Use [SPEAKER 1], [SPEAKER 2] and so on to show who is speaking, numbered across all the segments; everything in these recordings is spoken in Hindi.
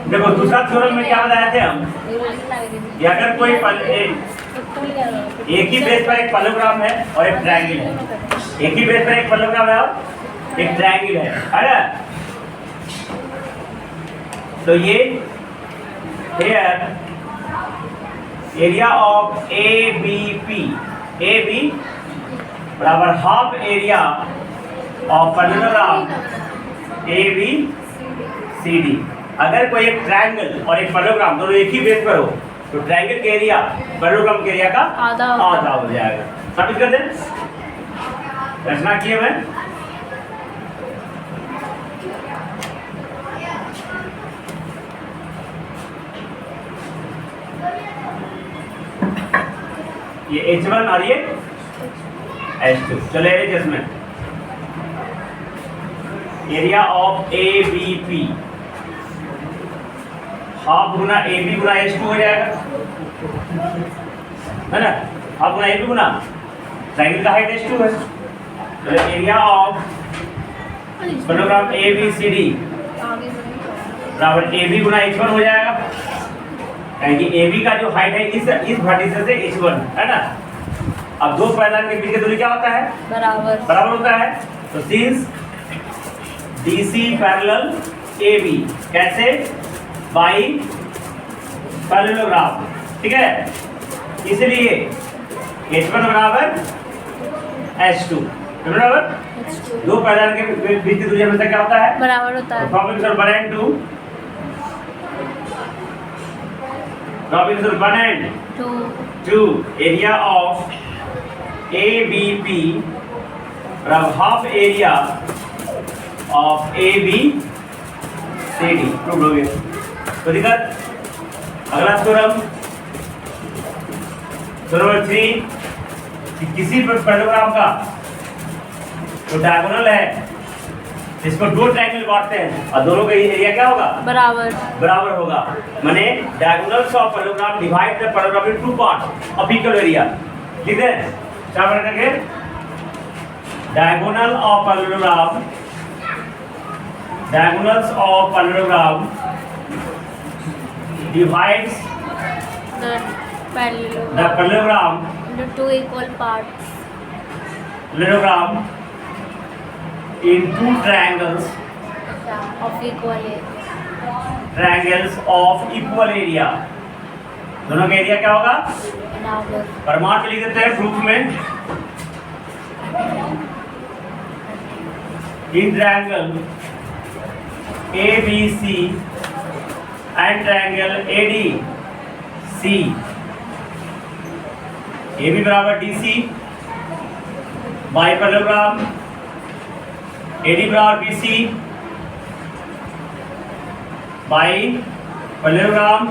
[SPEAKER 1] देखो दूसरा थ्योरम में क्या बताए थे हम कि अगर कोई एक ही बेस पर एक पैरेललोग्राम है और एक ट्रायंगल है, एक ही बेस पर एक पैरेललोग्राम है और एक ट्रायंगल है ना, तो ये here area of ABP AB बराबर half area of parallelogram ABCD। अगर कोई एक ट्रायंगल और एक पैरेललोग्राम दोनों एक ही बेस पर हो तो ट्रायंगल के एरिया पैरेललोग्राम के एरिया का आधा हो जाएगा। साबित कर दें, रचना किए मैं ये H1 और ये H2। चलो इसमें area of ABP half Guna AB Guna H2 हो जाएगा, है ना, हाफ गुना AB गुना ट्रायंगल का हाइट H2 है। तो एरिया ऑफ पैरेललोग्राम ABCD बराबर AB गुना H1 हो जाएगा, यानी कि AB का जो हाइट है इस वर्टिसेस से H1 है ना। अब दो पैरेलल के बीच की दूरी क्या होता है? बराबर होता है। तो सिंस DC पैरेलल AB कैसे? बाई पैरेललोग्राम, ठीक है, इसलिए H1 बराबर H2 बराबर दो पैरेलल के बीच की दूरी हमेशा क्या होता है? बराबर होता है। Proportional 1 and 2 1 and 2 area of ABP बराबर half area of ABCD। Prove हो गया। तो दिक्कत अगला थ्योरम नंबर 3 कि किसी पैरेललोग्राम का जो डायगोनल है इसको दो ट्रायंगल बांटते हैं और दोनों का एरिया क्या होगा? बराबर होगा। माने diagonals of parallelogram divide the parallelogram in two parts of equal area. ठीक है, क्या करेंगे? Diagonal of parallelogram diagonals of parallelogram divides
[SPEAKER 2] the
[SPEAKER 1] parallelogram
[SPEAKER 2] into two equal parts.
[SPEAKER 1] Parallelogram in two triangles
[SPEAKER 2] of equal area.
[SPEAKER 1] Triangles of equal area। दोनों का एरिया क्या होगा? परमार्थ लिख देते हैं प्रूफ में। In triangle ABC and triangle ADC, AB बराबर DC बाई पैरेललोग्राम AD बराबर BC बाई पैरेललोग्राम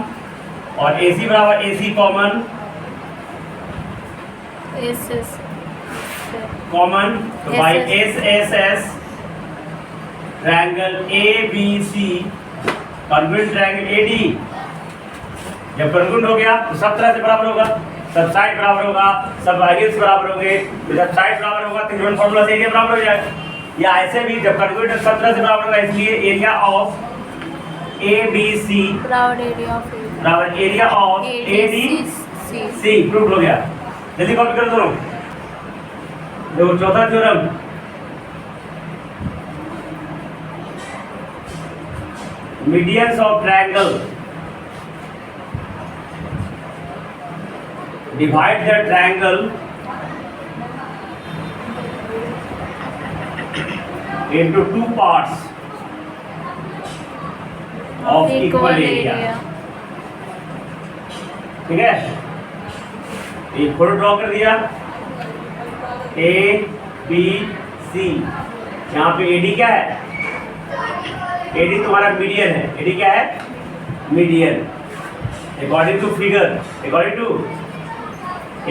[SPEAKER 1] और AC बराबर AC कॉमन तो by SSS triangle ABC convex triangle AD। जब कॉन्वेक्स हो गया तो सब तरह से बराबर होगा, सब साइड बराबर होगा, सब एंगल्स बराबर होंगे। तो जब साइड बराबर होगा तो गिवन फार्मूला से एरिया बराबर हो जाएगा। या ऐसे भी जब कॉन्वेक्स सब तरह से बराबर होगा, इसलिए एरिया ऑफ ABC बराबर एरिया ऑफ ADC। प्रूव हो गया। जल्दी कॉपी कर दो। देखो चौथा theorem medians of triangle divide the triangle into two parts of equal area। ठीक है, एक फोटो ड्रॉ कर दिया ABC। यहाँ पे AD क्या है? AD तुम्हारा मीडियन है। AD क्या है? Median. According to figure, according to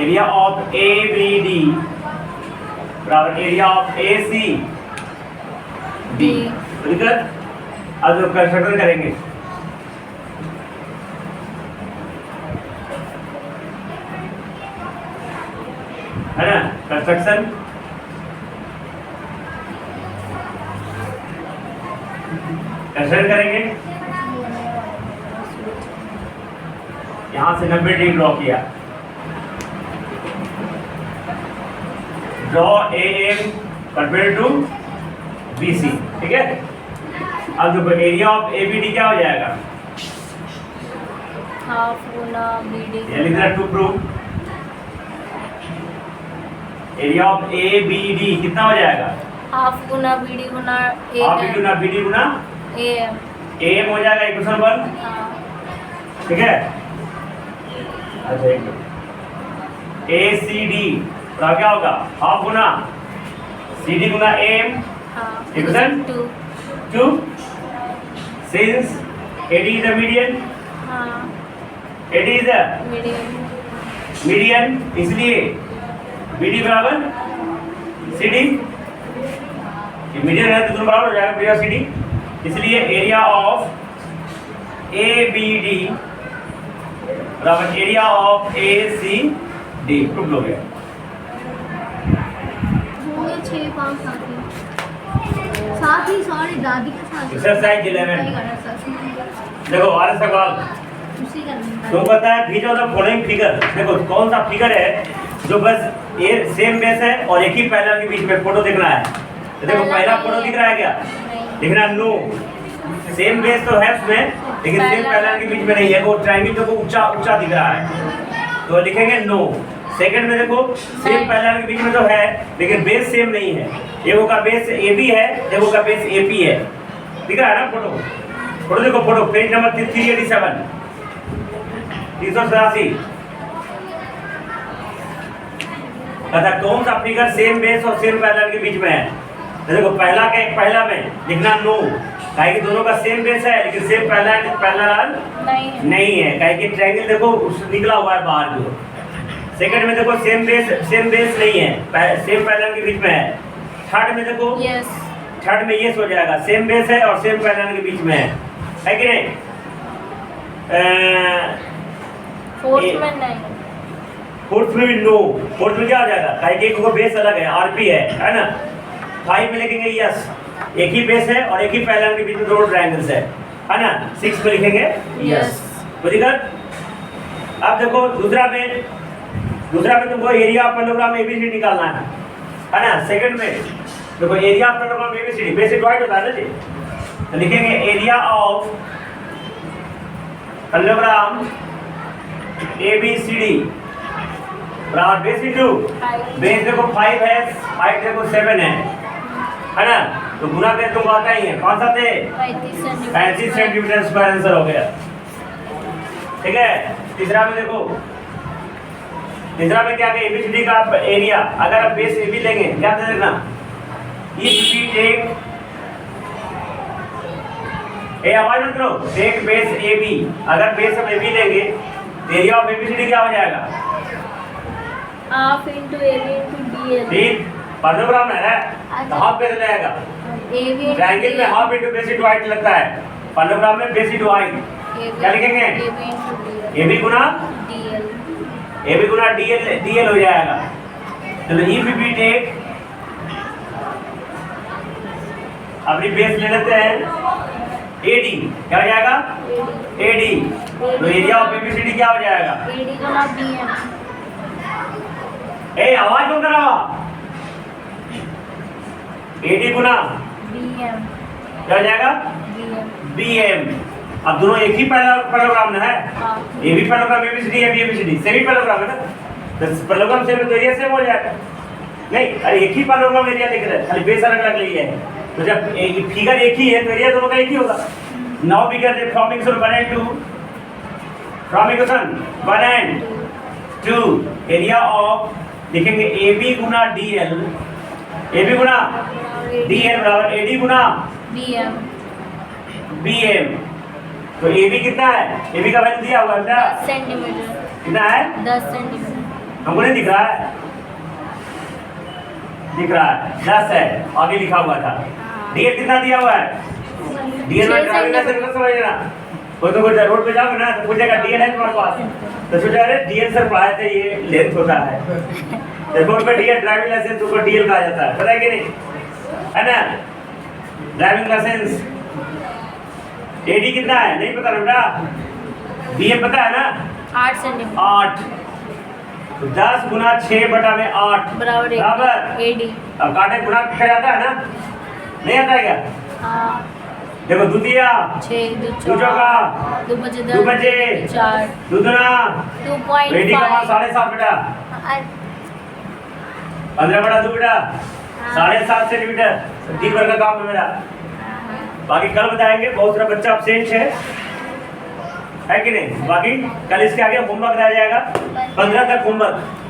[SPEAKER 1] area of ABD बराबर एरिया ऑफ ACD। दिक्कत अब जो कंस्ट्रक्शन करेंगे है ना, कंस्ट्रक्शन करेंगे यहाँ से 90 डिग्री ड्रॉ किया। Draw AM perpendicular to BC, ठीक है। अब देखो एरिया ऑफ ABD क्या हो जाएगा?
[SPEAKER 2] हाफ गुना BD
[SPEAKER 1] लिख रहा to prove area of ABD कितना हो जाएगा?
[SPEAKER 2] हाफ गुना BD गुना
[SPEAKER 1] हाफ गुना BD गुना
[SPEAKER 2] AM।
[SPEAKER 1] AM हो जाएगा इक्वेशन 1,
[SPEAKER 2] हाँ
[SPEAKER 1] ठीक है। अच्छा एक ACD तो क्या होगा? Half Guna CD Guna AM
[SPEAKER 2] हाँ
[SPEAKER 1] equation
[SPEAKER 2] 2।
[SPEAKER 1] 2 since AD is a median,
[SPEAKER 2] हाँ
[SPEAKER 1] AD is a
[SPEAKER 2] medium
[SPEAKER 1] median, इसलिए BD बराबर CD, ये मीडियन है तो दोनों बराबर हो जाएगा BD और CD, इसलिए एरिया ऑफ ABD बराबर एरिया ऑफ ACD प्रूव हो गया।
[SPEAKER 2] होंगे 6 5 साथ ही सॉरी दादी के साथ
[SPEAKER 1] एक्सरसाइज 11 देखो वाले सवाल
[SPEAKER 2] उसी का
[SPEAKER 1] तो पता है figure of the following figure. देखो कौन सा फिगर है जो बस ये सेम बेस है और एक ही पैनल के बीच में फोटो दिखना है। तो देखो पहला फोटो दिख रहा है क्या? दिखना नो, सेम बेस तो है उसमें लेकिन सेम पैनल के बीच में नहीं है। वो ट्रायंगल देखो ऊंचा ऊंचा दिख रहा है तो लिखेंगे नो। सेकंड में देखो सेम पैनल के बीच में तो है लेकिन बेस सेम नहीं है। एगो का बेस AB है, एगो का बेस AP है। दिख रहा है ना फोटो? फोटो देखो, फोटो पेज नंबर 387 387। कहता कौन सा फिगर सेम बेस और सेम पैनल के बीच में है? तो देखो पहला में लिखना नो, काहे कि दोनों का सेम बेस है लेकिन सेम पैनल नहीं है, काहे कि ट्रायंगल देखो निकला हुआ है बाहर जो। सेकंड में देखो सेम बेस नहीं है, सेम पैनल के बीच में है। थर्ड में देखो
[SPEAKER 2] यस
[SPEAKER 1] थर्ड में यस हो जाएगा, सेम बेस है और सेम पैनल के बीच में है कि नहीं?
[SPEAKER 2] फोर्थ में नहीं,
[SPEAKER 1] फोर्थ में भी नो। फोर्थ में क्या हो जाएगा? काहे कि एक को बेस अलग है, RP है ना। 5 में लिखेंगे यस, एक ही बेस है और एक ही पैनल के बीच में दो ट्रायंगल्स है ना। 6 में लिखेंगे यस। कोई दिक्कत? अब देखो दूसरा में तुमको एरिया ऑफ पैरेललोग्राम ABCD निकालना है ना। सेकंड में देखो area of parallelogram ABCD basic divide होता है ना जी। तो लिखेंगे एरिया ऑफ पैरेललोग्राम ABCD बराबर बेस इंटू बेस देखो 5 है, हाइट देखो 7 है ना। तो गुना करके तुमको आता ही है, कौन सा थे? 35 सेंटीमीटर स्क्वायर आंसर हो गया, ठीक है। तीसरा में देखो, तीसरा में क्या है? ABCD का एरिया अगर आप बेस AB लेंगे क्या दे देना? इफ वी टेक आवाज मत करो, टेक बेस AB, अगर बेस हम AB लेंगे एरिया ऑफ ABCD क्या हो जाएगा?
[SPEAKER 2] Half into AB into DL।
[SPEAKER 1] ठीक, पैरेललोग्राम है तो हाफ बेस लगेगा। ट्रायंगल में half into base into height लगता है, पैरेललोग्राम में बेस इंटू हाइट। क्या लिखेंगे? AB गुना DL हो जाएगा। चलो इफ वी टेक अपनी बेस ले लेते हैं AD, क्या हो जाएगा? AD। तो एरिया ऑफ ABCD क्या हो जाएगा?
[SPEAKER 2] AD गुना BM।
[SPEAKER 1] आवाज क्यों करा? AD गुना
[SPEAKER 2] BM
[SPEAKER 1] क्या हो जाएगा? BM। अब दोनों एक ही पैरेललोग्राम ना है, ये भी पैरेललोग्राम ABCD है, BABCD सेम ही पैरेललोग्राम है ना। तो पैरेललोग्राम सेम है तो एरिया सेम हो जाएगा। नहीं, अरे एक ही पैरेललोग्राम एरिया लिख रहे हैं, खाली बेस अलग अलग लिए है। तो जब फिगर एक ही है तो एरिया दोनों का एक ही होगा। Now we get from equation 1 and 2, from equation 1 and 2 area of लिखेंगे AB गुना DL, AB गुना DL बराबर AD गुना BM। तो AB कितना है? AB का वैल्यू दिया हुआ है
[SPEAKER 2] 10 सेंटीमीटर।
[SPEAKER 1] कितना है?
[SPEAKER 2] 10 सेंटीमीटर।
[SPEAKER 1] हमको नहीं दिख रहा है? दिख रहा है 10 है, आगे लिखा हुआ था। DL कितना दिया हुआ है? DL में ड्राइविंग लाइसेंस मत समझना। कोई तो कोई रोड पे जाओगे ना तो पूछेगा DL है तुम्हारे पास, तो सोचा अरे DL सर पढ़ाए थे, ये लेंथ होता है। रोड पे DL ड्राइविंग लाइसेंस उसको DL कहा जाता है, पता है कि नहीं? है ना। ड्राइविंग लाइसेंस AD कितना है? नहीं पता बेटा? BM पता है ना?
[SPEAKER 2] 8 सेंटीमीटर
[SPEAKER 1] 8। तो 10 गुना 6 बटा में 8
[SPEAKER 2] बराबर
[SPEAKER 1] बराबर।
[SPEAKER 2] एडी।
[SPEAKER 1] अब काटे गुना क्या आता है ना, नहीं आता है क्या?
[SPEAKER 2] हाँ
[SPEAKER 1] देखो दूधिया
[SPEAKER 2] 6 2
[SPEAKER 1] दूजोगा
[SPEAKER 2] 2 बजे
[SPEAKER 1] 2 बजे
[SPEAKER 2] 4
[SPEAKER 1] दूधना
[SPEAKER 2] 2.5
[SPEAKER 1] रेडी का मान 7.5 बेटा, 15 बटा 2 बेटा 7.5 सेंटीमीटर। दिन भर का काम है मेरा, बाकी कल बताएंगे। बहुत सारा बच्चा absent है कि नहीं? बाकी कल इसके आगे होमवर्क रह जाएगा, 15 तक होमवर्क।